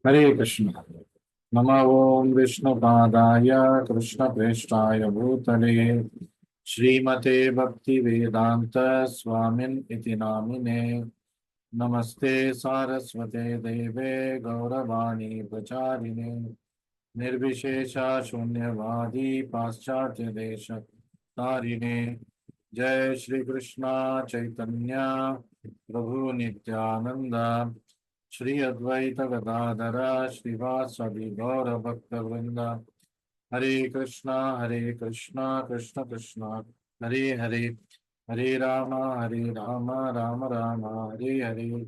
हरे कृष्ण। नमः ओं विष्णुपादाय कृष्णप्रेष्ठाय भूतले श्रीमते भक्ति वेदांत स्वामिन् इति नामिने। नमस्ते सारस्वते देवे गौरवाणी प्रचारिणे निर्विशेषा शून्यवादी पाश्चात्य देश तारिणे। जय श्री कृष्णा चैतन्य प्रभु नित्यानंद श्री अद्वैत गदाधर श्रीवासदि गौर भक्त वृंद। हरे कृष्णा कृष्ण कृष्ण हरे हरे, हरे राम राम राम हरे हरे।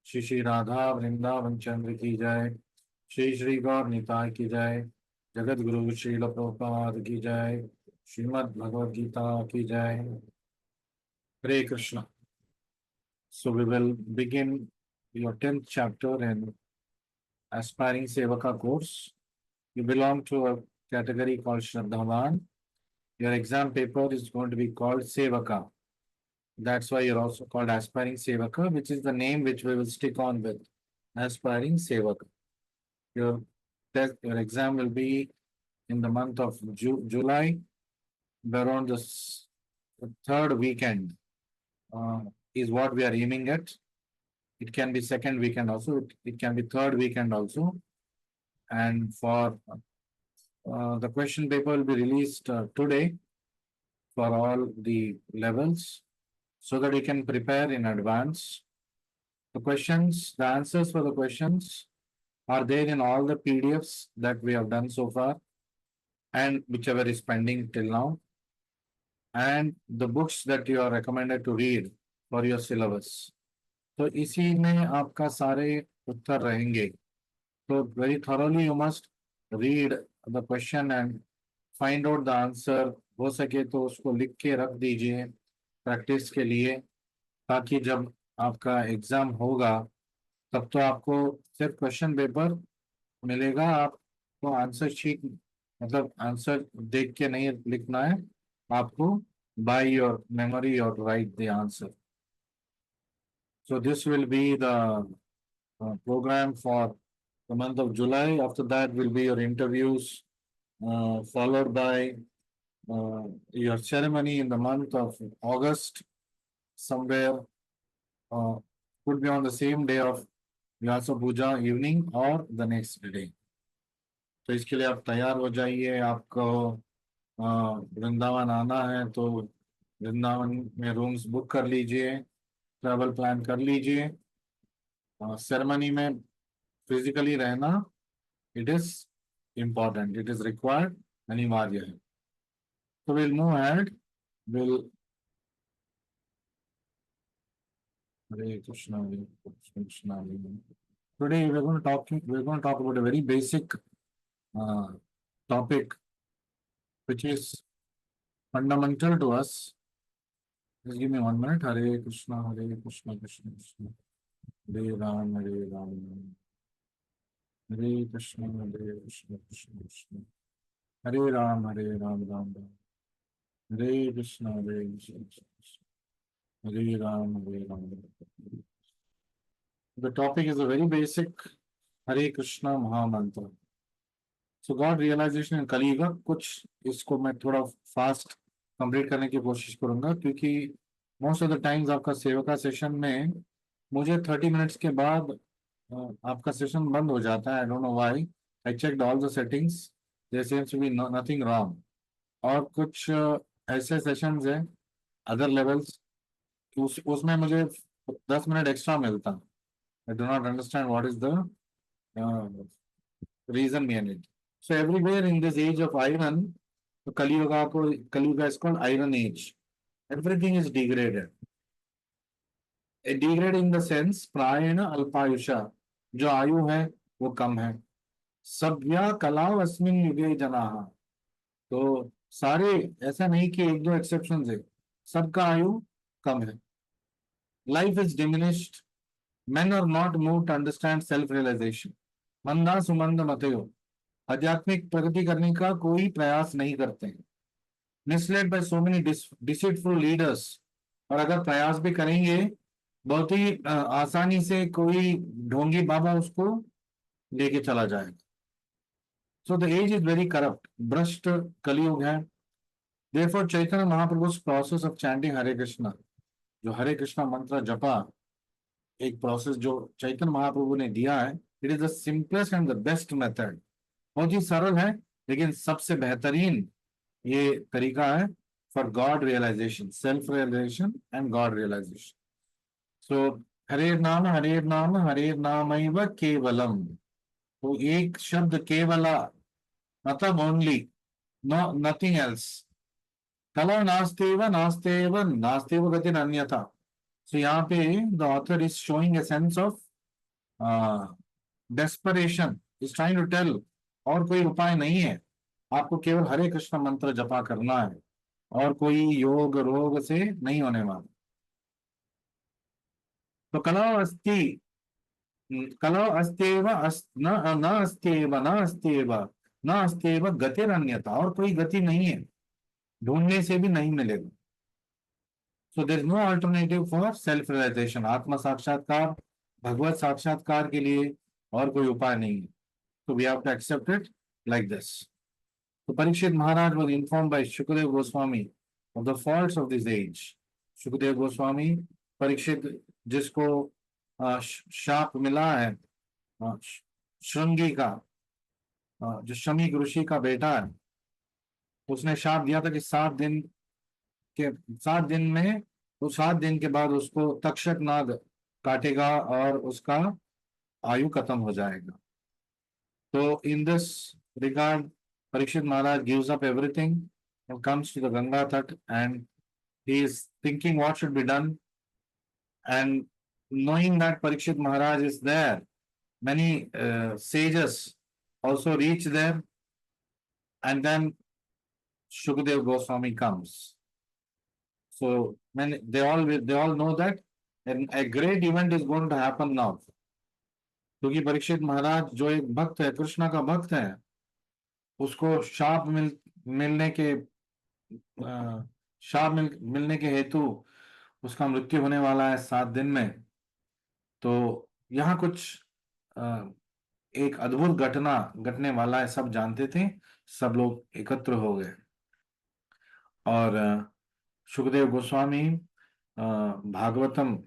श्री श्री राधा वृंदावन चंद्र की जय। श्री श्री गौर निताय की जय। जगत गुरु श्रील प्रभुपाद की जय। श्रीमद् भगवद गीता की जय। हरे Krishna. So we will begin your 10th chapter in Aspiring Sevaka course. You belong to a category called Shraddhavan. Your exam paper is going to be called Sevaka. That's why you're also called Aspiring Sevaka, which is the name which we will stick on with. Aspiring Sevaka. Your your exam will be in the month of July, around the third weekend is what we are aiming at. It can be second weekend also. It can be third weekend also. And for the question paper will be released today for all the levels so that you can prepare in advance. The answers for the questions are there in all the PDFs that we have done so far and whichever is pending till now, and the books that you are recommended to read for your syllabus. तो इसी में आपका सारे उत्तर रहेंगे। तो very thoroughly you must read the question and find out the answer. हो सके तो उसको लिख के रख दीजिए प्रैक्टिस के लिए, ताकि जब आपका एग्जाम होगा तब तो आपको सिर्फ क्वेश्चन पेपर मिलेगा, आपको आंसर शीट मतलब आंसर देख के नहीं लिखना है, आपको बाय योर मेमोरी और right the answer. So this will be the program for the month of July. After that will be your interviews, followed by your ceremony in the month of August, somewhere could be on the same day of Vyasa Puja evening or the next day. तो इसके लिए आप तैयार हो जाइए. आपको वृंदावन आना है तो वृंदावन में रूम्स बुक कर लीजिए, ट्रैवल प्लान कर लीजिए. सेरेमनी में फिजिकली रहना, it is important, it is required, अनिवार्य है. तो will move ahead. Will Hare Krishna Hare Krishna. Today we're going to talk about a very basic topic which is fundamental to us. Just give me 1 minute. Hare Krishna Krishna Krishna, Hare Ram, Hare Krishna Krishna Krishna, Hare Ram, Ram Ram, Hare Krishna Krishna, Hare Ram. The topic is a very basic Hare Krishna Maha Mantra. So God realization in Kali Yuga, कुछ इसको मैं थोड़ा fast complete करने की कोशिश करूंगा, क्योंकि most of the times आपका सेवका सेशन में मुझे 30 मिनट्स के बाद आपका सेशन बंद हो जाता है. I don't know why. I checked all the settings, there seems to be nothing wrong. और कुछ ऐसे सेशंस हैं अदर लेवल्स, उसमें मुझे 10 मिनट एक्स्ट्रा मिलता. I do not understand what is the reason behind it. So everywhere in this age of iron, तो Kali Yuga is called iron age. Everything is degraded. Degrade in the sense प्रायेण अल्पायुषा, जो आयु है वो कम है. सभ्या कलाव अस्मिन् युगे जनाः. तो सारे, ऐसा नहीं कि एक दो एक्सेप्शंस है, सबका आयु कम है. Life is diminished. Men are not moved to understand self realization. मंदा सुमंद मतयो, आध्यात्मिक प्रगति करने का कोई प्रयास नहीं करते हैं. Misled by so many deceitful leaders. और अगर प्रयास भी करेंगे बहुत ही आसानी से कोई ढोंगी बाबा उसको लेके चला जाएगा। So the age is very corrupt, भ्रष्ट कलयुग है। Therefore Chaitanya Mahaprabhu's process of chanting Hare Krishna, जो हरे कृष्णा मंत्र जपा, एक प्रोसेस जो चैतन्य महाप्रभु ने दिया है, it is the simplest and the best method. बहुत ही सरल है, लेकिन सबसे बेहतरीन ये तरीका है for God realisation, self realisation and God realisation. So हरे नाम हरे नामैव केवलम। तो एक शब्द केवला, मतलब ओनली, नो नथिंग एल्स। कलौ नास्तेव नास्तेव नास्तेव गतिन अन्यथा। सो यहाँ पे the author is showing a sense of desperation, is trying to tell और कोई उपाय नहीं है, आपको केवल हरे कृष्ण मंत्र जपा करना है, और कोई योग रोग से नहीं होने वाला। तो कलौ अस्त्येव न न अस्त्येव न अस्त्येव न अस्त्येव गतिरन्यथा, और कोई गति नहीं है, ढूंढने से भी नहीं मिलेगा। So there is no alternative for self realization, आत्म साक्षात्कार, भगवत साक्षात्कार के लिए और कोई उपाय नहीं है। तो we have to accept it like this. तो परीक्षित महाराज was informed by Shukdev Goswami of the faults of this age. Sukhdev Goswami, Parikshit जिसको शाप मिला है श्रृंगी का, जो शमी ऋषि का बेटा है, उसने शाप दिया था कि 7 दिन के 7 दिन में, तो 7 दिन के बाद उसको तक्षक नाग काटेगा और उसका आयु खत्म हो जाएगा। तो in this regard Parikshit Maharaj gives up everything and comes to the Ganga That, and he is thinking what should be done. And knowing that Parikshit Maharaj is there, many sages also reach there, and then Shukdev Goswami comes. So they all know that a great event is going to happen now. क्योंकि परीक्षित महाराज जो एक भक्त है, कृष्ण का भक्त है, उसको मिलने के मिलने के हेतु उसका मृत्यु होने वाला है 7 दिन में। तो यहाँ कुछ एक अद्भुत घटना घटने वाला है, सब जानते थे, सब लोग एकत्र हो गए। और सुखदेव गोस्वामी भागवतम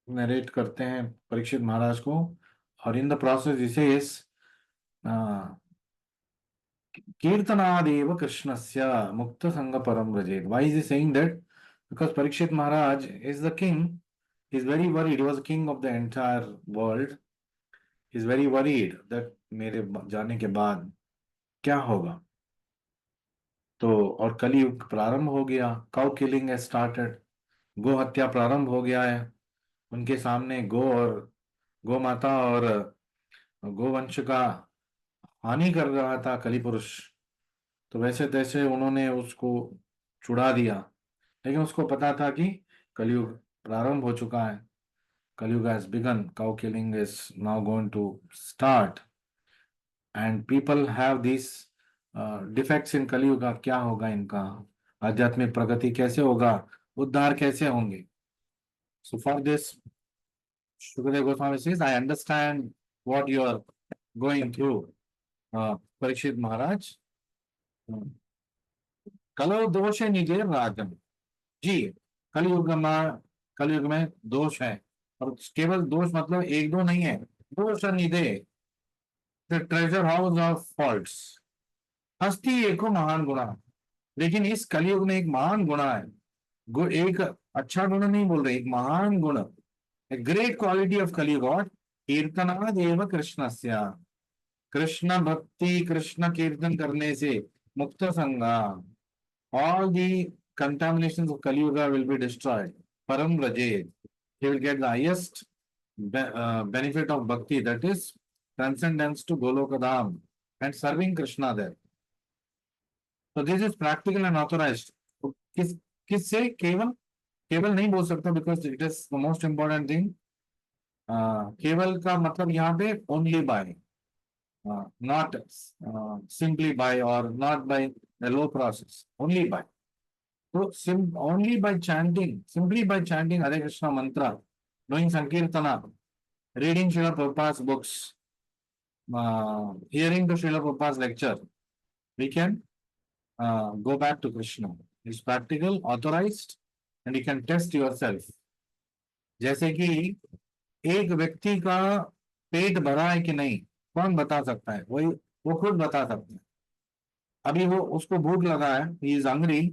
नरेट करते हैं परीक्षित महाराज को, और इन द प्रोसेस इसे इस कीर्तनादेव कृष्णस्य मुक्त संग परम व्रजेत। Why is he saying that? Because Parikshit Maharaj is the king. He is very worried. He was king of the entire world. He is very worried that मेरे जाने के बाद क्या होगा। तो और कलयुग प्रारंभ हो गया, काउ किलिंग है स्टार्टेड, गो हत्या प्रारंभ हो गया है। उनके सामने गो माता और गोवंश का हानि कर रहा था कली पुरुष। तो वैसे तैसे उन्होंने उसको छुड़ा दिया, लेकिन उसको पता था कि कलयुग प्रारंभ हो चुका है, Kalyug has begun, cow killing is now going to start, and people have this defects in Kalyug. क्या होगा इनका, आध्यात्मिक प्रगति कैसे होगा, उद्धार कैसे होंगे। So for this Shukdev Goswami says, I understand what you are going through, Parikshit Maharaj. कलौ दोष है निजे राजन जी। कलयुग में कलयुग में दोष है, और केवल दोष मतलब एक दो नहीं है, दोष निधे, the treasure house of faults. हस्ती एको महान गुणा, लेकिन इस कलयुग में एक महान गुणा है। एक अच्छा गुण नहीं बोल रहे, एक महान गुण, ए ग्रेट क्वालिटी ऑफ कलयुग, और कीर्तनादेव कृष्णस्य, कृष्ण भक्ति, कृष्ण कीर्तन करने से मुक्त संगा, all the contaminations of Kali Yuga will be destroyed. Param Rajet, he will get the highest benefit of bhakti, that is transcendence to Golokadam and serving Krishna there. So this is practical and authorized. किससे, केवल केवल नहीं बोल सकता, because it is the most important thing. केवल का मतलब यहाँ पे only by, not simply by or not by a low process, only by. So only by chanting, simply by chanting Hare Krishna mantra, doing Sankirtana, reading Srila Prabhupada's books, hearing to Srila Prabhupada's lecture, we can go back to Krishna. It's practical, authorized, and you can test yourself. जैसे कि एक व्यक्ति का पेट भरा है कि नहीं, कौन बता सकता है? वही, वो खुद बता सकता है। अभी वो, उसको भूख लगा है, ही इज हंग्री,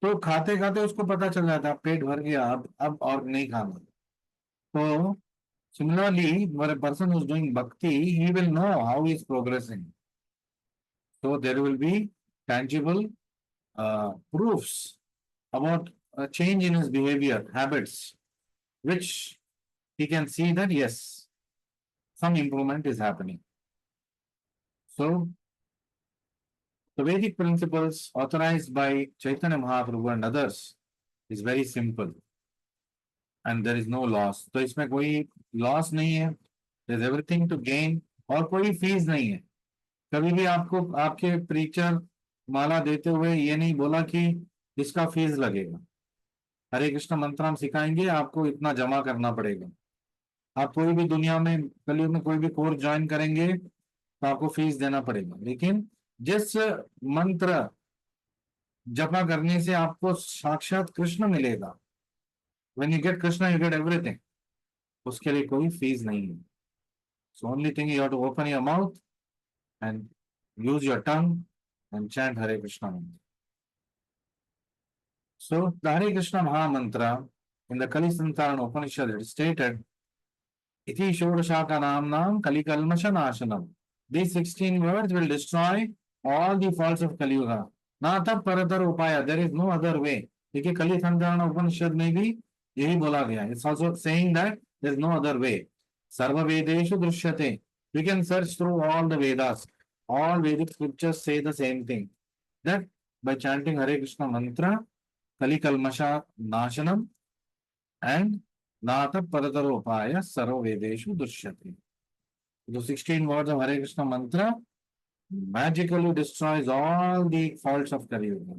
तो खाते खाते उसको पता चल जाता है पेट भर गया, अब और नहीं खाना। तो similarly, for a person who's doing bhakti, he will know how he is progressing. So there will be tangible proofs about a change in his behavior, habits, which he can see that yes, some improvement is happening. So the Vedic principles authorized by Chaitanya Mahaprabhu and others is very simple, and there is no loss. तो इसमें कोई loss नहीं है, there is everything to gain, और कोई fees नहीं है। कभी भी आपको आपके प्रीचर माला देते हुए ये नहीं बोला कि इसका फीस लगेगा। हरे कृष्ण मंत्र हम सिखाएंगे, आपको इतना जमा करना पड़ेगा। आप कोई भी दुनिया में कलयुग में कोई भी कोर्स ज्वाइन करेंगे तो आपको फीस देना पड़ेगा, लेकिन जिस मंत्र जपा करने से आपको साक्षात कृष्ण मिलेगा, when you get Krishna you get everything, उसके लिए कोई फीस नहीं है। So only thing you have to open your mouth and use your tongue and chant Hare Krishna mantra. So the Hare Krishna Maha Mantra in the Kali Santarana Upanishad it is stated, Iti Shodashaka Namnam Kali Kalmasha Nashanam. These 16 words will destroy all the faults of Kali Yuga. Nata Paratar Upaya, there is no other way. देखिए कली संतारण उपनिषद में भी यही बोला गया. It's also saying that there is no other way. Sarva Vedeshu Drishyate. We can search through all the Vedas. All Vedic scriptures say the same thing. That by chanting Hare Krishna mantra, Kali Kalmasha Nashanam and Nata Parataropaya Sarva Vedeshu Drishyate. The 16 words of Hare Krishna mantra magically destroys all the faults of Kali Yuga.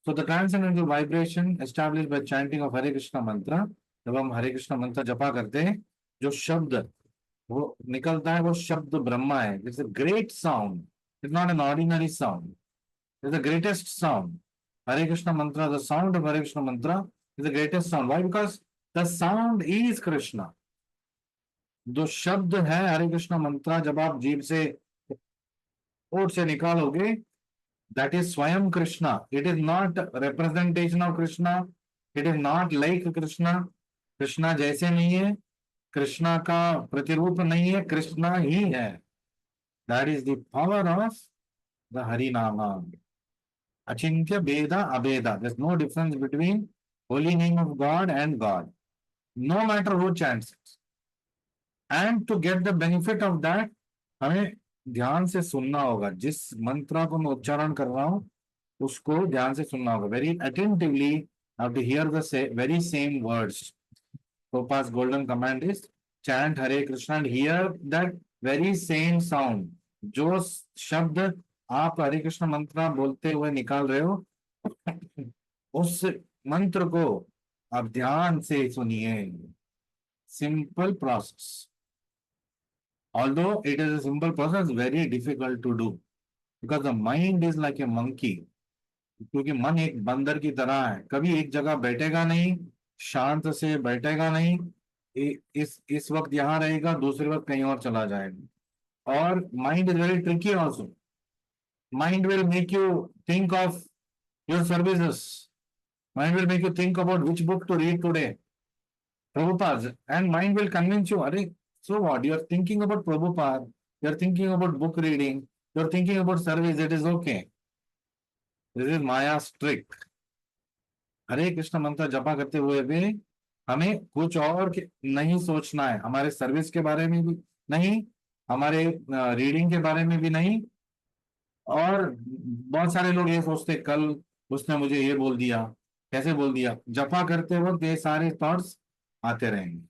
So the transcendental vibration established by chanting of Hare Krishna mantra, जब हम हरे कृष्ण मंत्र जपा करते हैं, जो शब्द वो निकलता है वो शब्द ब्रह्मा है. It's a great sound, it's not an ordinary sound, it's the greatest sound. Hare Krishna mantra, the sound of Hare Krishna mantra is the greatest sound. Why? Because the sound is Krishna. जो शब्द है हरे कृष्ण मंत्र, जब आप जीभ से ओठ से निकालोगे, that is Swayam Krishna. It is not representation of Krishna. It is not like Krishna. Krishna जैसे नहीं है, कृष्णा का प्रतिरूप नहीं है, कृष्णा ही है. That is the power of the Harinama. Achintya Beda Abeda. There's no difference between holy name of God and God, no matter who chants it. And to get the benefit of that, हमें ध्यान से सुनना होगा. जिस मंत्र को मैं उच्चारण कर रहा हूं उसको ध्यान से सुनना होगा. Very attentively have to hear the very same words. Prabhupada's golden command is chant Hare Krishna and hear that very same sound. जो शब्द आप हरे कृष्ण मंत्र बोलते हुए निकाल रहे हो, उस मंत्र को आप ध्यान से सुनिए. Simple process. Although it is a simple process, very difficult to do because the mind is like a monkey. क्योंकि मन एक बंदर की तरह है, कभी एक जगह बैठेगा नहीं, शांत से बैठेगा नहीं. इस वक्त यहाँ रहेगा, दूसरे वक्त कहीं और चला जाएगा. और mind is very tricky also. Mind will make you think of your services. Mind will make you think about which book to read today, Prabhupada, and mind will convince you, Are, so what? You are thinking about Prabhupada, you are thinking about book reading, you are thinking about service, it is okay. This is Maya's trick. हरे कृष्ण मंत्र जपा करते हुए भी हमें कुछ और नहीं सोचना है. हमारे सर्विस के बारे में भी नहीं, हमारे रीडिंग के बारे में भी नहीं. और बहुत सारे लोग ये सोचते कल उसने मुझे ये बोल दिया, कैसे बोल दिया. जपा करते वक्त ये सारे थॉट्स आते रहेंगे.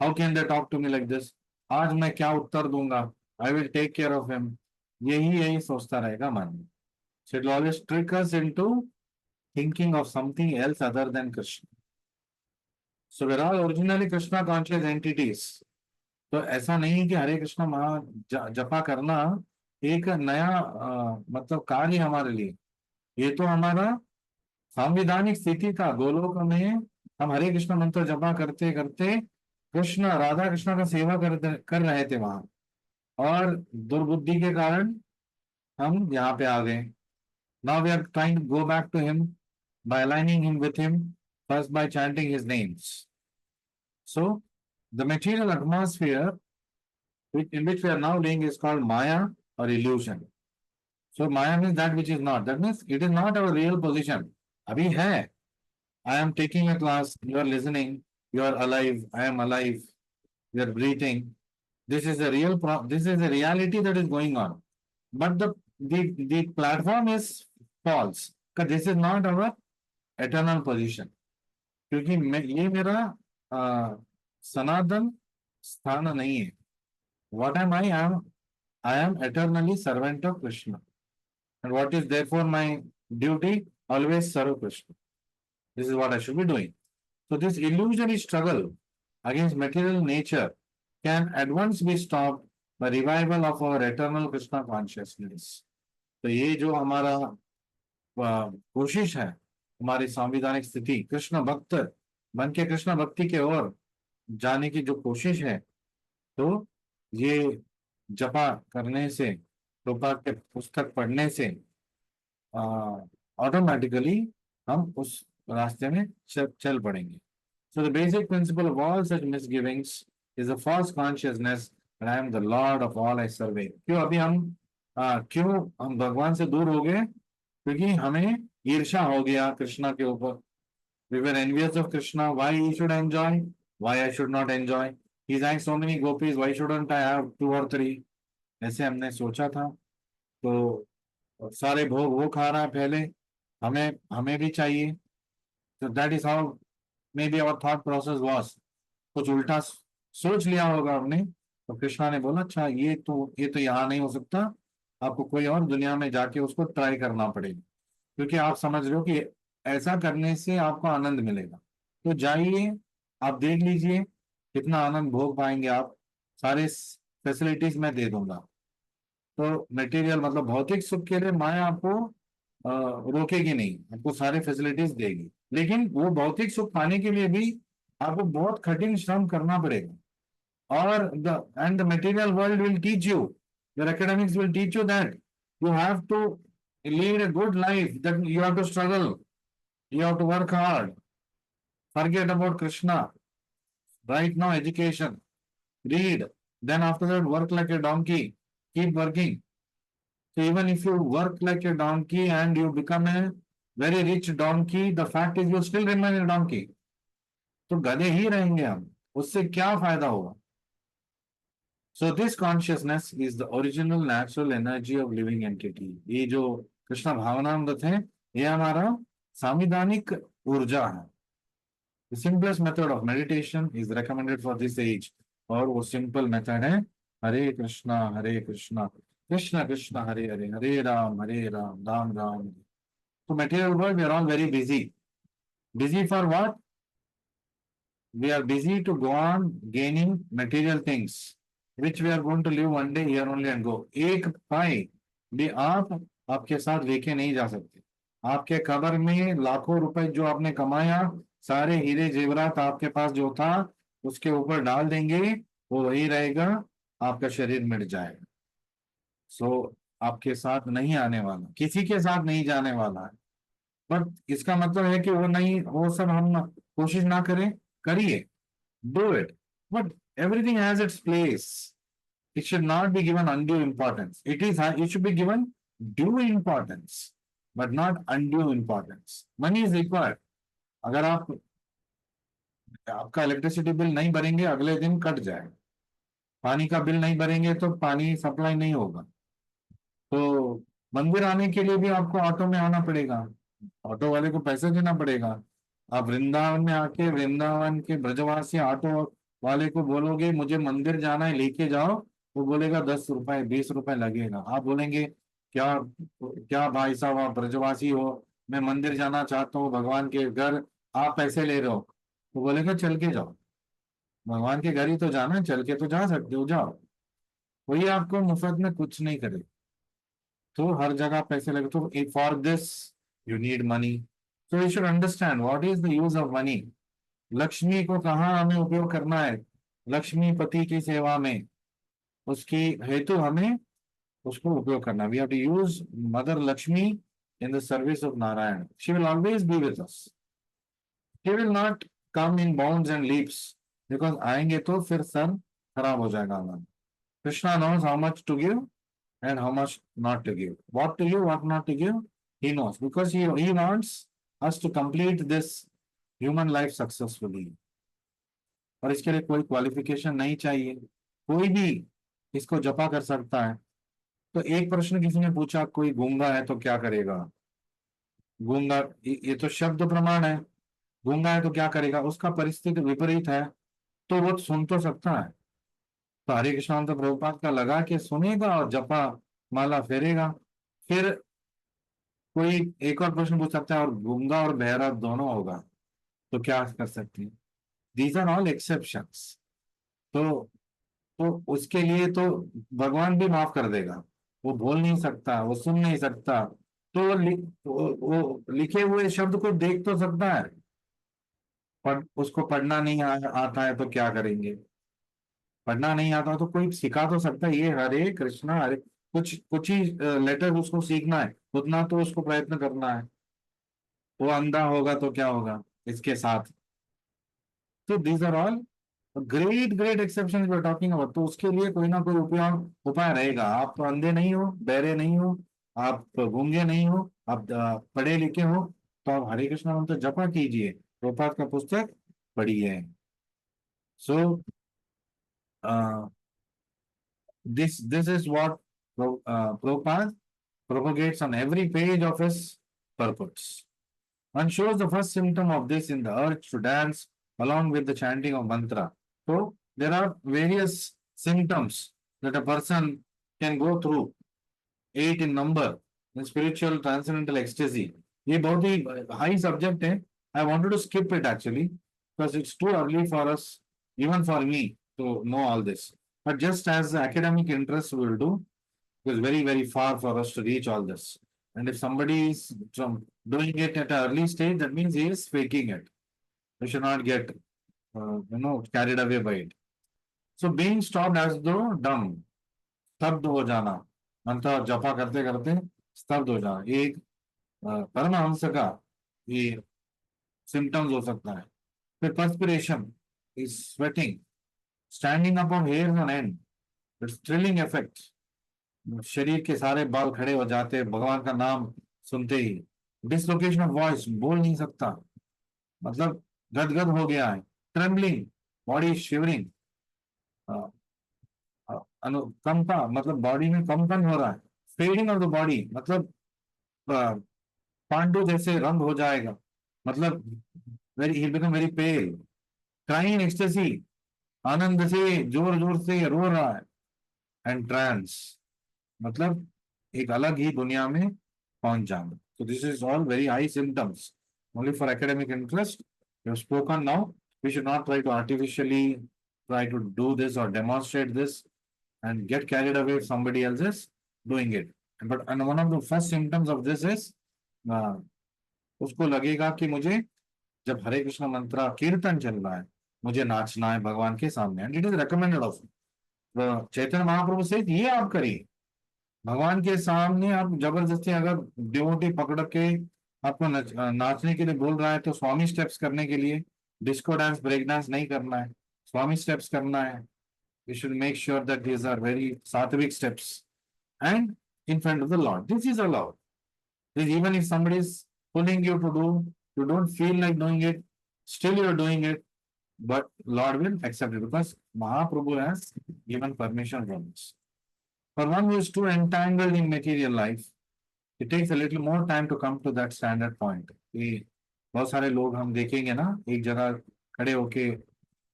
How can they talk to me like this? आज मैं क्या उत्तर दूंगा? I will take care of him. यही सोचता रहेगा मन. So it will always trick us into thinking of something else other than Krishna. So we're all originally Krishna conscious entities. तो ऐसा नहीं है कि हरे कृष्ण महा जपा करना एक नया मतलब कार्य हमारे लिए। ये तो हमारा सांविधानिक स्थिति था। गोलोक में हम हरे कृष्ण मंत्र जपा करते करते कृष्ण राधा कृष्ण का सेवा कर रहे थे वहां, और दुर्बुद्धि के कारण हम यहाँ पे आ गए। Now we are trying to go back to him by aligning him with him, first by chanting his names. So the material atmosphere in which we are now living is called Maya or illusion. So Maya means that which is not. That means it is not our real position. अभी है, I am taking a class, you are listening, you are alive, I am alive, you are breathing. This is a this is a reality that is going on. But the platform is false. Because this is not our eternal position. क्योंकि ये मेरा सनातन स्थान नहीं है। What am I? I am eternally servant of Krishna. And what is therefore my duty? Always serve Krishna. This is what I should be doing. So this illusory struggle against material nature can at once be stopped by revival of our eternal Krishna consciousness. तो ये जो हमारा कोशिश है, हमारी संविधानिक स्थिति कृष्ण भक्त बन के कृष्ण भक्ति के ओर जाने की जो कोशिश है, तो ये जपा करने से, कृपा के पुस्तक पढ़ने से ऑटोमेटिकली हम उस रास्ते में चल पड़ेंगे। So the basic principle of all such misgivings is a false consciousness that I am the Lord of all I survey. क्यों हम भगवान से दूर हो गए? क्योंकि हमें ईर्ष्या हो गया कृष्णा के ऊपर। We were envious of Krishna. Why he should enjoy? Why I should not enjoy? He's having so many gopis. Why shouldn't I have 2 or 3? ऐसे हमने सोचा था। तो सारे भोग वो खा रहा है पहले, हमें हमें भी चाहिए। तो that is how maybe our thought process was. कुछ उल्टा सोच लिया होगा हमने। तो कृष्णा ने बोला अच्छा ये तो यहाँ नहीं हो सकता, आपको कोई और दुनिया में जाके उसको ट्राई करना पड़ेगा, क्योंकि आप समझ रहे हो कि ऐसा करने से आपको आनंद मिलेगा। तो जाइए, आप देख लीजिए कितना आनंद भोग पाएंगे आप। सारे फैसिलिटीज मैं दे दूंगा। तो मटेरियल मतलब भौतिक सुख के लिए माया आपको रोकेगी नहीं, आपको सारे फैसिलिटीज देगी। लेकिन वो भौतिक सुख पाने के लिए भी आपको बहुत कठिन श्रम करना पड़ेगा। और and the material world will teach you, your academics will teach you that you have to lead a good life, that you have to struggle, you have to work hard, forget about Krishna. Right now education, read, then after that work like a donkey, keep working. So even if you work like a donkey and you become a very rich donkey, the fact is you still remain a donkey. तो गधे ही रहेंगे हम, उससे क्या फायदा होगा? So this consciousness is the original natural energy of living entity. ये जो कृष्ण भावनामृत है, ये हमारा सांविधानिक ऊर्जा है। The simplest method of meditation is recommended for this age. और वो सिंपल मेथड है हरे कृष्णा कृष्ण कृष्ण हरे हरे, हरे राम राम राम हरे। तो material world, we are all very busy. Busy for what? We are busy to go on gaining material things, which we are going to live one day here only and go. एक पाई भी आप आपके साथ लेके नहीं जा सकते। आपके कब्र में लाखों रुपए जो आपने कमाया, सारे हीरे जेवरात आपके पास जो था उसके ऊपर डाल देंगे, वो वही रहेगा, आपका शरीर मिट जाएगा। सो आपके साथ नहीं आने वाला, किसी के साथ नहीं जाने वाला है। बट इसका मतलब है कि वो नहीं, वो सब हम कोशिश ना करें, करिए, do it. But everything has its place. It should not be given undue importance. It should be given due importance, but not undue importance. Money is required. अगर आपका इलेक्ट्रिसिटी बिल नहीं भरेंगे, अगले दिन कट जाएगा। पानी का बिल नहीं भरेंगे तो पानी सप्लाई नहीं होगा। तो मंदिर आने के लिए भी आपको ऑटो में आना पड़ेगा, ऑटो वाले को पैसे देना पड़ेगा। आप वृंदावन में आके वृंदावन के ब्रजवासी ऑटो वाले को बोलोगे मुझे मंदिर जाना है लेके जाओ, वो बोलेगा 10 रुपए 20 रुपए लगेगा। आप बोलेंगे क्या क्या भाई साहब आप ब्रजवासी हो, मैं मंदिर जाना चाहता हूँ भगवान के घर, आप पैसे ले रहे हो? वो बोलेगा चल के जाओ। भगवान के घर ही तो जाना है, चल के तो जा सकते हो, जाओ। वही आपको मुफ्त में कुछ नहीं करे, तो हर जगह पैसे लगे, तो for this you need money. तो you should understand what is the use of money. Lakshmi को कहाँ हमें उपयोग करना है, लक्ष्मी पति की सेवा में, उसकी हेतु हमें उसको उपयोग करना। We have to use mother Lakshmi in the service of Narayan. She will always be with us, she will not come in bounds and leaps, because आएंगे तो फिर सर खराब हो जाएगा हमारा। Krishna knows how much to give and how much not to give, what to give, what not to give. He knows, because he wants us to complete this human life successfully. और इसके लिए कोई क्वालिफिकेशन नहीं चाहिए, कोई भी इसको जपा कर सकता है। तो एक प्रश्न किसी ने पूछा, कोई गूंगा है तो क्या करेगा? गूंगा, ये तो शब्द प्रमाण है, गूंगा है तो क्या करेगा, उसका परिस्थिति विपरीत है तो वो सुन तो सकता है। तो हरे कृष्ण तो प्रभुपाद का लगा के सुनेगा और जपा माला फेरेगा। फिर कोई एक और प्रश्न पूछ सकता है, और गूंगा और बहरा दोनों होगा तो क्या कर सकते हैं? These are all exceptions. तो उसके लिए तो भगवान भी माफ कर देगा। वो बोल नहीं सकता, वो सुन नहीं सकता, तो वो लिखे हुए शब्द को देख तो सकता है, पर उसको पढ़ना नहीं आता है तो क्या करेंगे? पढ़ना नहीं आता तो कोई सिखा तो सकता है, ये हरे कृष्णा हरे, कुछ कुछ ही लेटर उसको सीखना है, उतना तो उसको प्रयत्न करना है। वो अंधा होगा तो क्या होगा इसके साथ? तो these are all great great exception we are talking about. तो उसके लिए कोई ना कोई उपाय रहेगा। आप तो अंधे नहीं हो, बहरे नहीं हो, आप गूंगे नहीं हो, आप पढ़े लिखे हो, तो आप हरे कृष्ण मंत्र जपा कीजिए, प्रभुपाद का पुस्तक पढ़िए। सो this is what Prabhupada propagates on every page of his purports. One shows the first symptom of this in the urge to dance along with the chanting of mantra. So there are various symptoms that a person can go through, 8 in number, in spiritual transcendental ecstasy. ये बहुत ही high subject है. I wanted to skip it actually because it's too early for us, even for me, to know all this. But just as the academic interest will do, it is very, very far for us to reach all this. And if somebody is doing it at an early stage, that means he is faking it. We should not get, carried away by it. So being stopped as though dumb, स्तब्ध हो जाना, मंत्र जपा करते करते स्तब्ध हो जाना, ये एक परमहंस का ये सिम्टम्स हो सकता है। फिर perspiration is sweating, standing up of hairs on end, it's thrilling effect, शरीर के सारे बाल खड़े हो जाते हैं भगवान का नाम सुनते ही। डिसलोकेशन ऑफ वॉइस, बोल नहीं सकता, मतलब गदगद हो गया है। ट्रेम्बलिंग, बॉडी शिवरिंग, अनुकंपा, मतलब बॉडी में कंपन हो रहा है। फेडिंग ऑफ द बॉडी, मतलब पांडु जैसे रंग हो जाएगा, मतलब very he become very pale. Crying ecstasy, आनंद से जोर जोर से रो रहा है। एंड ट्रांस, मतलब एक अलग ही दुनिया में पहुंच जाना। So this is all very high symptoms. Only for academic interest, we have spoken now. We should not try to artificially try to do this or demonstrate this and get carried away if somebody else is doing it. And one of the first symptoms of this is उसको लगेगा कि मुझे जब हरे कृष्ण मंत्र कीर्तन चल रहा है, मुझे नाचना है भगवान के सामने। And it is recommended of Chaitanya Mahaprabhu से, ये आप करिए भगवान के सामने। आप जबरदस्ती अगर डिवोटी पकड़ के आपको नाचने के लिए बोल रहा है तो स्वामी स्टेप्स करने के लिए, डिस्को डांस ब्रेक डांस नहीं करना है, स्वामी स्टेप्स करना है। We should make sure that these are very सात्विक steps and in front of the lord this is allowed. This even if somebody is pulling you to do, you don't feel like doing it, still you are doing it, but Lord will accept it because Mahaprabhu has given permission for this. For one who is too entangled in material life, it takes a little more time to come to that standard point. कि बहुत सारे लोग हम देखेंगे ना, एक जगह खड़े होके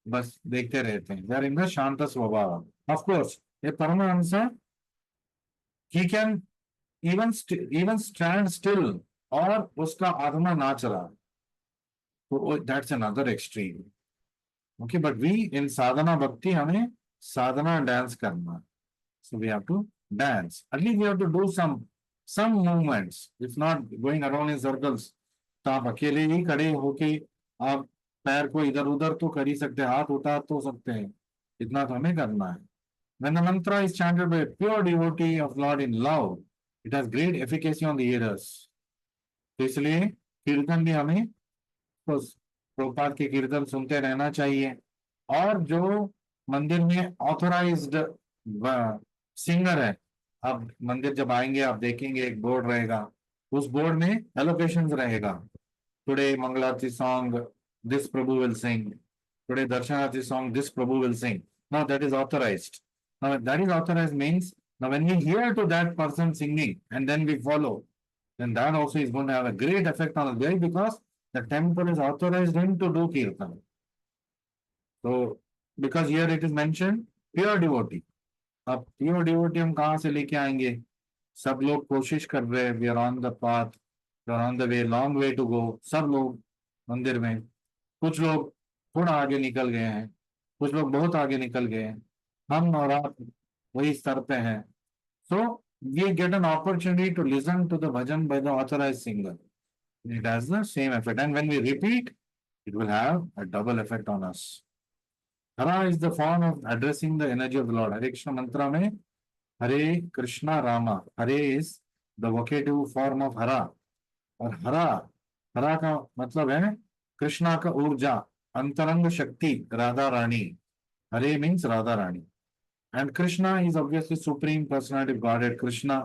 बस देखते रहते हैं। They are in the शांत स्वभाव। Of course, a Paramhans, he can even stand still, और उसका आत्मा नाच रहा, तो that's another extreme. Okay, but we in sadhana bhakti हमें sadhana dance करना. So we have to dance. At least we have to do some movements. If not going around in circles, तो आप अकेले ही खड़े होके आप पैर को इधर उधर तो कर ही सकते हैं, हाथ उठा तो सकते हैं, इतना तो हमें करना है. When the mantra is chanted by a pure devotee of Lord in love, it has great efficacy on the hearers. तो इसलिए कीर्तन भी हमें तो प्रभुपाद के कीर्तन सुनते रहना चाहिए. और जो मंदिर में ऑथोराइज्ड सिंगर है, अब मंदिर जब आएंगे आप देखेंगे एक बोर्ड रहेगा, उस बोर्ड में एलोकेशंस रहेगा. टुडे मंगलारती सॉन्ग दिस प्रभु विल सिंग, टुडे दर्शनार्थी सॉन्ग दिस प्रभु will sing. Now that is authorised. Now that is authorised means now when we hear to that person singing and then we follow, then that also is going to have a great effect on us. Why? Because the temple is authorized him to do kirtan. So because here it is mentioned pure devotee. अब pure devotee हम कहाँ से लेके आएंगे? सब लोग कोशिश कर रहे हैं. We are on the path, we are on the way, long way to go. सब लोग मंदिर में, कुछ लोग थोड़ा आगे निकल गए हैं, कुछ लोग बहुत आगे निकल गए हैं, हम और आप वही स्तर पे हैं. So we get an opportunity to listen to the bhajan by the authorized singer. It has the same effect and when we repeat it will have a double effect on us. Hara is the form of addressing the energy of the Lord. Hare Krishna mantra में Hare Krishna Rama, Hare is the vocative form of Hara. और हरा, हरा का मतलब है कृष्णा का ऊर्जा, अंतरंग शक्ति, Radha Rani. Hare means Radha Rani. And Krishna is obviously supreme personality of Godhead Krishna.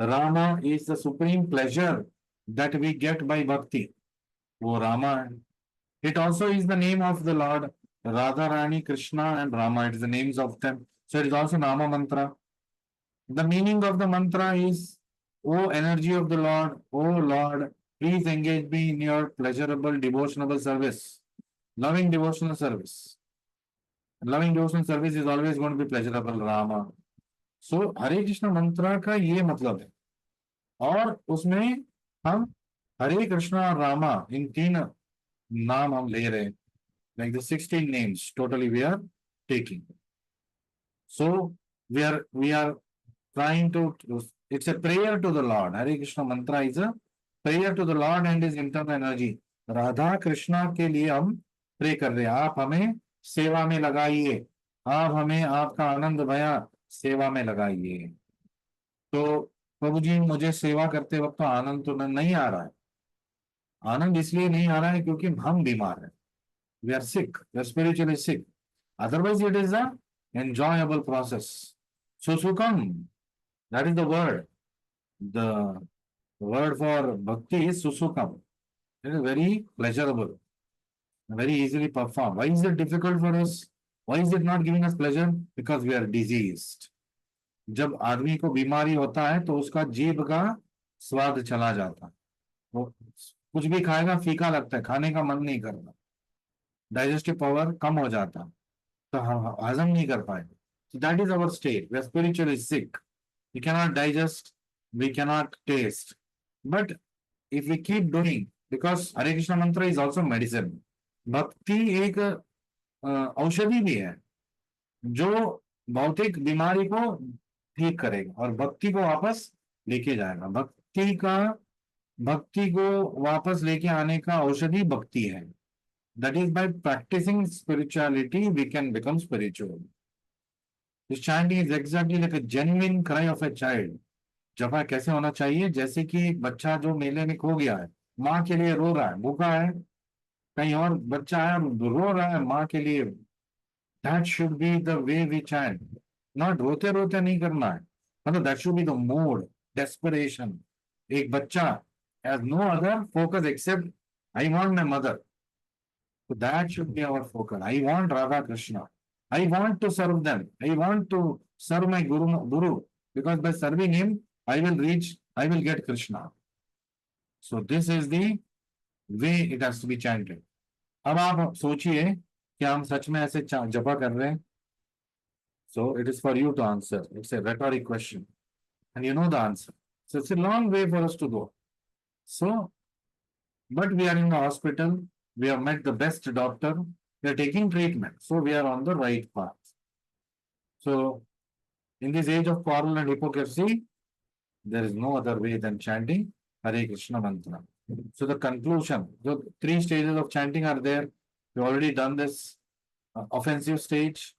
Rama is the supreme pleasure that we get by bhakti, वो रामा है. It also is the name of the lord. Radha Rani, Krishna and Rama, it is the names of them. So it is also Nama mantra. The meaning of the mantra is, O energy of the Lord, O Lord, please engage me in your pleasurable devotional service. Loving devotional service. Loving devotional service is always going to be pleasurable, Rama. So Hare Krishna mantra का ये मतलब है. और उसमें हम हरे कृष्णा और रामा इन तीन नाम हम ले रहे हैं. Like the 16 names totally we are taking. So we are trying to, it's a prayer to the Lord. Hare Krishna mantra is a prayer to the Lord and his internal energy. Radha Krishna के लिए हम pray कर रहे हैं. आप हमें सेवा में लगाइए, आप हमें आपका आनंद भया सेवा में लगाइए. तो प्रभु जी मुझे सेवा करते वक्त तो आनंद तो नहीं आ रहा है. आनंद इसलिए नहीं आ रहा है क्योंकि हम बीमार हैं. We are sick. We are spiritually sick. Otherwise, it is an enjoyable process. Susukam, that is the word. The word for bhakti is susukam. It is very pleasurable, very easily performed. Why is it difficult for us? Why is it not giving us pleasure? Because we are diseased. जब आदमी को बीमारी होता है तो उसका जीभ का स्वाद चला जाता है, वो कुछ भी खाएगा फीका लगता है, खाने का मन नहीं करता, डाइजेस्टिव पावर कम हो जाता, तो हजम नहीं कर पाए. So that is our state. We are spiritually sick. We cannot digest, we cannot taste. But if we keep doing, because Hare Krishna mantra is also medicine. भक्ति एक औषधि भी है जो भौतिक बीमारी को ठीक करेगा और भक्ति को वापस लेके जाएगा. भक्ति को वापस लेके आने का औषधि भक्ति है. That is by practicing spirituality we can become spiritual. This chanting is exactly like a genuine cry of a child. जपा कैसे होना चाहिए? जैसे कि एक बच्चा जो मेले में खो गया है, माँ के लिए रो रहा है, भूखा है, कहीं और बच्चा है रो रहा है माँ के लिए. That should be the way we chant. Not रोते रोते नहीं करना है, मतलब that should be the mode, desperation. एक बच्चा has no other focus except I want my mother. So that should be our focus. I want Radha Krishna. I want to serve them. I want to serve my Guru, because by serving him, I will get Krishna. So this is the way it has to be chanted. अब आप सोचिए कि हम सच में ऐसे जपा कर रहे हैं. So it is for you to answer. It's a rhetoric question. And you know the answer. So it's a long way for us to go. So, but we are in the hospital. We have met the best doctor. we are taking treatment, so we are on the right path. So in this age of quarrel and hypocrisy, there is no other way than chanting Hare Krishna mantra. So the conclusion, the three stages of chanting are there. We already done this offensive stage,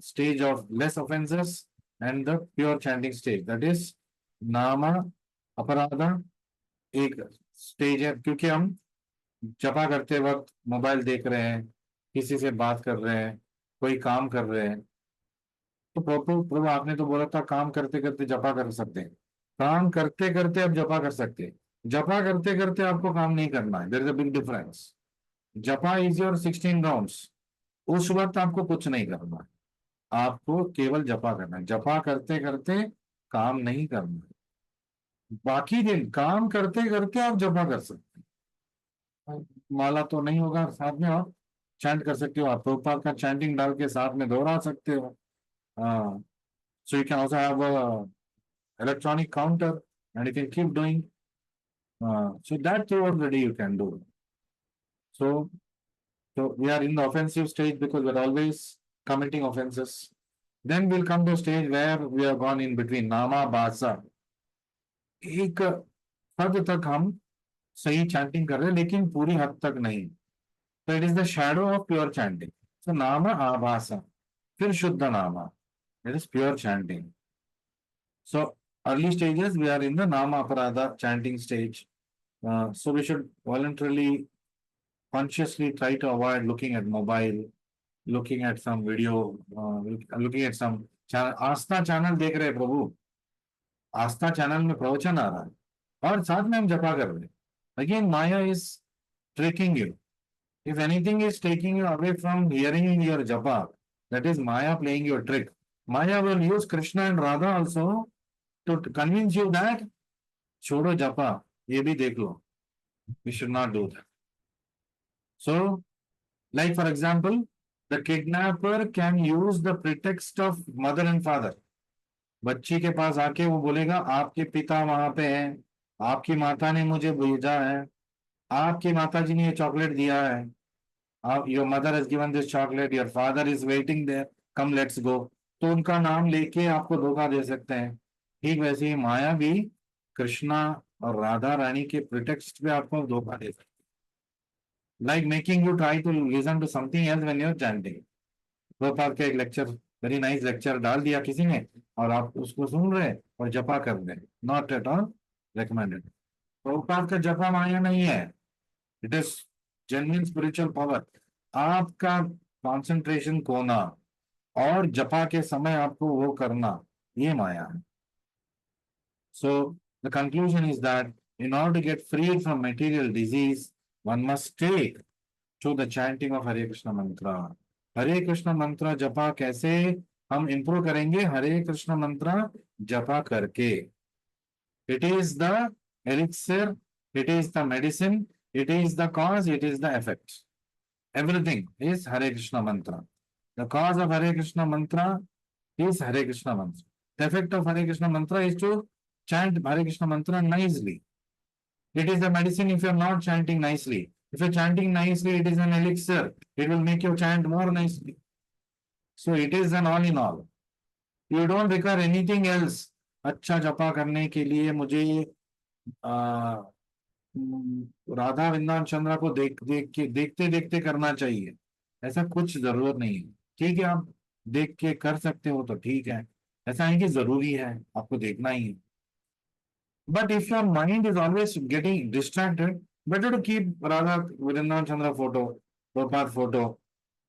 stage of less offenses, and the pure chanting stage. That is नामा अपराधा एक stage है, क्योंकि हम जपा करते वक्त mobile देख रहे हैं, किसी से बात कर रहे हैं, कोई काम कर रहे हैं, तो प्रभु प्रभु आपने तो बोला था काम करते करते जपा कर सकते हैं। काम करते करते आप जपा कर सकते हैं, जपा करते करते आपको काम नहीं करना है। There is a big difference. Japa is your 16 rounds, उस वक्त आपको कुछ नहीं करना है, आपको केवल जपा करना है। जपा करते करते काम नहीं करना है, बाकी दिन काम करते करते आप जपा कर सकते हैं। माला तो नहीं होगा, साथ में आप चैंट कर सकते हो, आप प्रभुपाद का चैंटिंग डाल के साथ में दोहरा सकते हो। So you can also have a electronic counter and you can keep doing. So that throughout the day you can do. So we are in the offensive stage because we're always committing offenses. Then we'll come to a stage where we have gone in between nama basa. एक हद तक हम सही chanting कर रहे हैं लेकिन पूरी हद तक नहीं। So it is the shadow of pure chanting. So nama abhasa, फिर शुद्ध नामा, that is pure chanting. So early stages we are in the nama aparadha chanting stage. So we should voluntarily, consciously try to avoid looking at mobile, looking at some video, looking at some channel. Aastha channel देख रहे हैं प्रभु, आस्था channel में प्रवचन आ रहा है और साथ में हम जपा कर रहे हैं। Again Maya is tricking you. If anything is taking you away from hearing your japa, that is Maya playing your trick. Maya will use Krishna and Radha also to convince you that छोड़ो जपा, ये भी देख लो। We should not do that. So, like for example, the kidnapper can use the pretext of mother and father. बच्ची के पास आके वो बोलेगा आपके पिता वहां पे हैं, आपकी माता ने मुझे भेजा है, आपकी माता जी ने ये चॉकलेट दिया है, आप your mother has given this chocolate, your father is waiting there, come let's go. तो उनका नाम लेके आपको धोखा दे सकते हैं। ठीक वैसे ही माया भी कृष्णा और राधा रानी के प्रिटेक्स्ट पे आपको धोखा दे सकते हैं। Like making you try to listen to something else when you are chanting. Prabhupada का एक लेक्चर, वेरी नाइस लेक्चर डाल दिया किसी ने और आप उसको सुन रहे और जपा कर रहे, not at all recommended. Prabhupada का जपा माया नहीं है, it is genuine spiritual power. आपका कॉन्सेंट्रेशन खोना और जपा के समय आपको वो करना, ये माया है। So the conclusion is that in order to get freed from material disease, one must take to the chanting of Hare Krishna mantra. Hare Krishna mantra जपा कैसे हम improve करेंगे? हरे कृष्ण मंत्र जपा करके। It is the elixir, it is the medicine, it is the cause, it is the effect. Everything is Hare Krishna mantra. The cause of Hare Krishna mantra is Hare Krishna mantra. The effect of Hare Krishna mantra is to chant Hare Krishna mantra nicely. It is the medicine if you are not chanting nicely. If you are chanting nicely, it is an elixir. It will make you chant more nicely. So it is an all in all. You don't require anything else. अच्छा जपा करने के लिए मुझे राधा वृंदावन चंद्रा को देखते देखते करना चाहिए, ऐसा कुछ जरूरत नहीं है। ठीक है, आप देख के कर सकते हो तो ठीक है, ऐसा है कि जरूरी है आपको देखना ही है। But if your mind is always getting distracted, better to keep Radha Vrindavan Chandra photo, Prabhupada photo,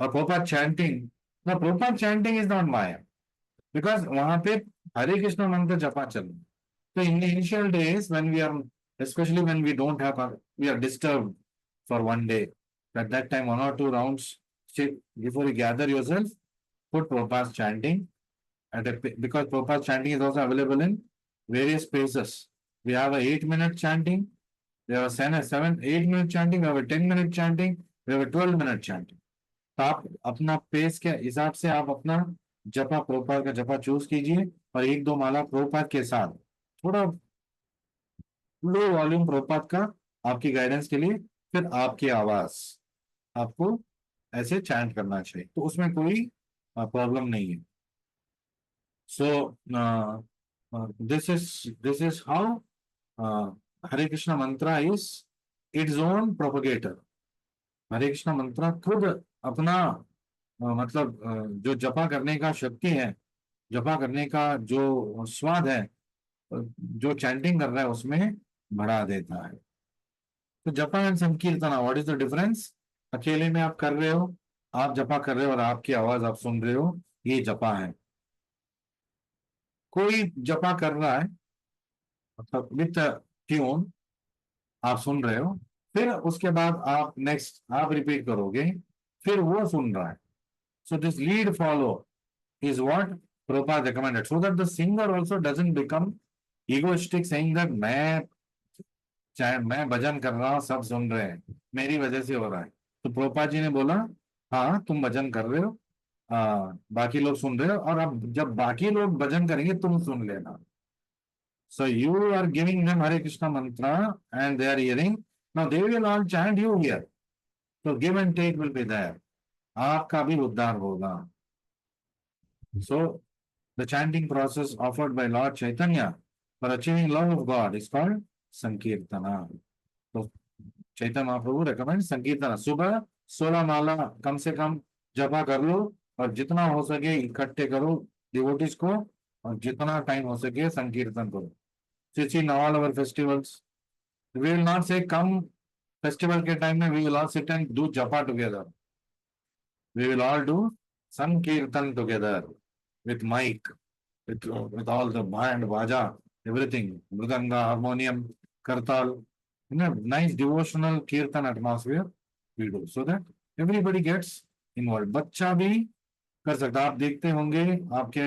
or Prabhupada chanting. Now, Prabhupada chanting is not Maya, because वहां पे Hare Krishna mantra japa चल। So in the initial days, when we are, especially when we don't have, we are disturbed for one day, at that time 1 or 2 rounds, before you gather yourself, put Prabhupada's chanting, because Prabhupada's chanting is also available in various places. We have a 8-minute chanting, we have a 8-minute chanting, we have a 10-minute chanting, we have a 12-minute chanting. तो आप अपना pace के हिसाब से आप अपना जपा, प्रभुपाद का जपा चूज कीजिए और 1-2 माला प्रभुपाद के साथ, थोड़ा लो वॉल्यूम प्रभुपाद का आपकी गाइडेंस के लिए, फिर आपकी आवाज आपको ऐसे चैंट करना चाहिए, तो उसमें कोई प्रॉब्लम नहीं है. So this is how Hare Krishna mantra is its own propagator. Hare Krishna mantra खुद अपना मतलब जो जपा करने का शक्ति है, जपा करने का जो स्वाद है, जो चैंटिंग कर रहा है उसमें बढ़ा देता है. तो जपा and Sankirtana, what is the difference? अकेले में आप कर रहे हो, आप जपा कर रहे हो और आपकी आवाज आप सुन रहे हो, ये जपा है. कोई जपा कर रहा है मतलब विथ ट्यून, आप सुन रहे हो, फिर उसके बाद आप नेक्स्ट आप रिपीट करोगे, फिर वो सुन रहा है. So this lead follow is what Prabhupada recommended, so that the singer also doesn't become egoistic saying that मैं, चाहे मैं भजन कर रहा हूँ सब सुन रहे हैं, मेरी वजह से हो रहा है. तो प्रभुपाद जी ने बोला, हाँ तुम भजन कर रहे हो, बाकी लोग सुन रहे हो, और अब जब बाकी लोग भजन करेंगे तुम सुन लेना. So you are giving them Hare Krishna mantra and they are hearing. Now they will all chant, you hear. So give and take will be there. आपका भी उद्धार होगा. So the chanting process offered by Lord Chaitanya for achieving love of God is called Sankirtana. तो Chaitanya Mahaprabhu recommend संकीर्तन. सुबह 16 माला कम से कम जपा कर लो, और जितना हो सके इकट्ठे करो डिवोटीज को, और जितना टाइम हो सके संकीर्तन करो. So in all our festivals, we will not say come festival के टाइम में we will all sit and do japa together. We will all do sankirtan together with mic, with all the band, baja, everything, mridanga, harmonium, kartal, in a nice devotional kirtan atmosphere we do, so that everybody gets involved. बच्चा भी कर सकता है. आप देखते होंगे आपके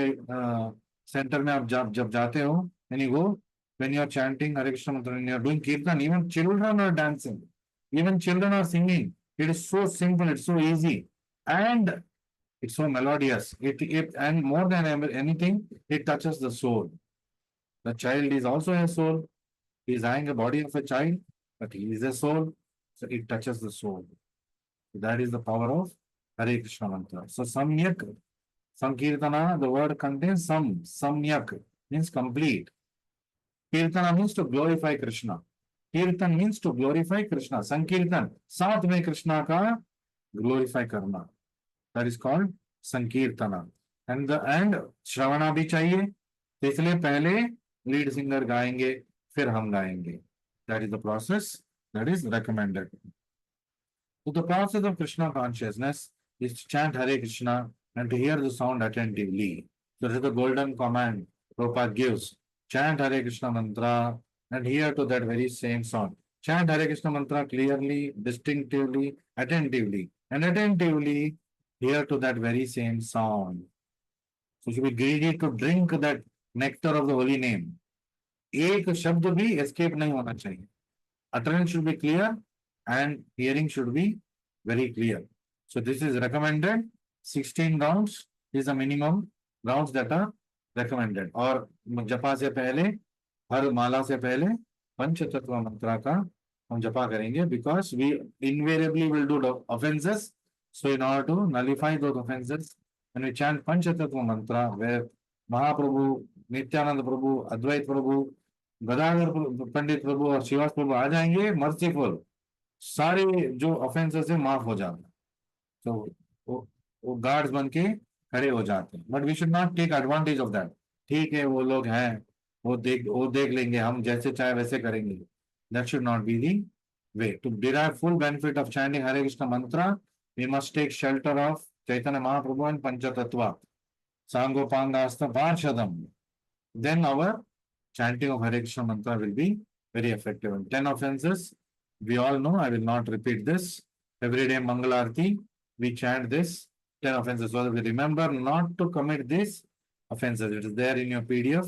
centre में, आप जब जाते हो, when you go, when you are chanting Hare Krishna mantra, when you are doing kirtan, even children are dancing, even children are singing. It is so simple, it's so easy, and it's so melodious. It and more than anything, it touches the soul. The child is also a soul. He is having a body of a child, but he is a soul, so it touches the soul. That is the power of Hare Krishna mantra. So Samyak Sankirtana, the word contains Samyak means complete. Kirtana means to glorify Krishna. Kirtan means to glorify Krishna. Sankirtan, साथ में कृष्णा का glorify करना. That is called Sankirtana. And श्रवणा भी चाहिए, तो इसलिए पहले lead singer गाएंगे, फिर हम गाएंगे. That is the process that is recommended. So the process of Krishna consciousness is to chant Hare Krishna and to hear the sound attentively. That is the golden command Prabhupada gives. Chant Hare Krishna mantra and hear to that very same sound. Chant Hare Krishna mantra clearly, distinctively, attentively, and attentively hear to that very same sound. So you should be greedy to drink that nectar of the holy name. एक शब्द भी escape नहीं होना चाहिए. Utterance should be clear and hearing should be very clear. So this is recommended. 16 rounds is the minimum rounds that are recommended. और जपा से पहले, हर माला से पहले पंचतत्व मंत्रा का हम जपा करेंगे, because we invariably will do the offenses. So in order to nullify those offenses, when we chant पंचतत्व mantra, where महाप्रभु, नित्यानंद प्रभु, अद्वैत प्रभु, गदाधर पंडित प्रभु और श्रीवास प्रभु आ जाएंगे, मर्सीफुल, सारे जो ऑफेंसेस है माफ हो जाते हैं. तो वो गार्ड्स बन के खड़े हो जाते हैं. But we should not take advantage of that. ठीक है, वो लोग हैं, वो देख लेंगे, हम जैसे चाहे वैसे करेंगे. That should not be the way. To derive full benefit of chanting Hare Krishna mantra, we must take shelter of Chaitanya Mahaprabhu and पंचतत्व सांगोपांगास्त पार्षदम. Then our chanting of Hare Krishna mantra will be very effective. And 10 offenses, we all know, I will not repeat this. Every day Mangalarti, we chant this 10 offenses. So we remember not to commit these offenses. It is there in your PDF.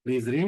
Please read.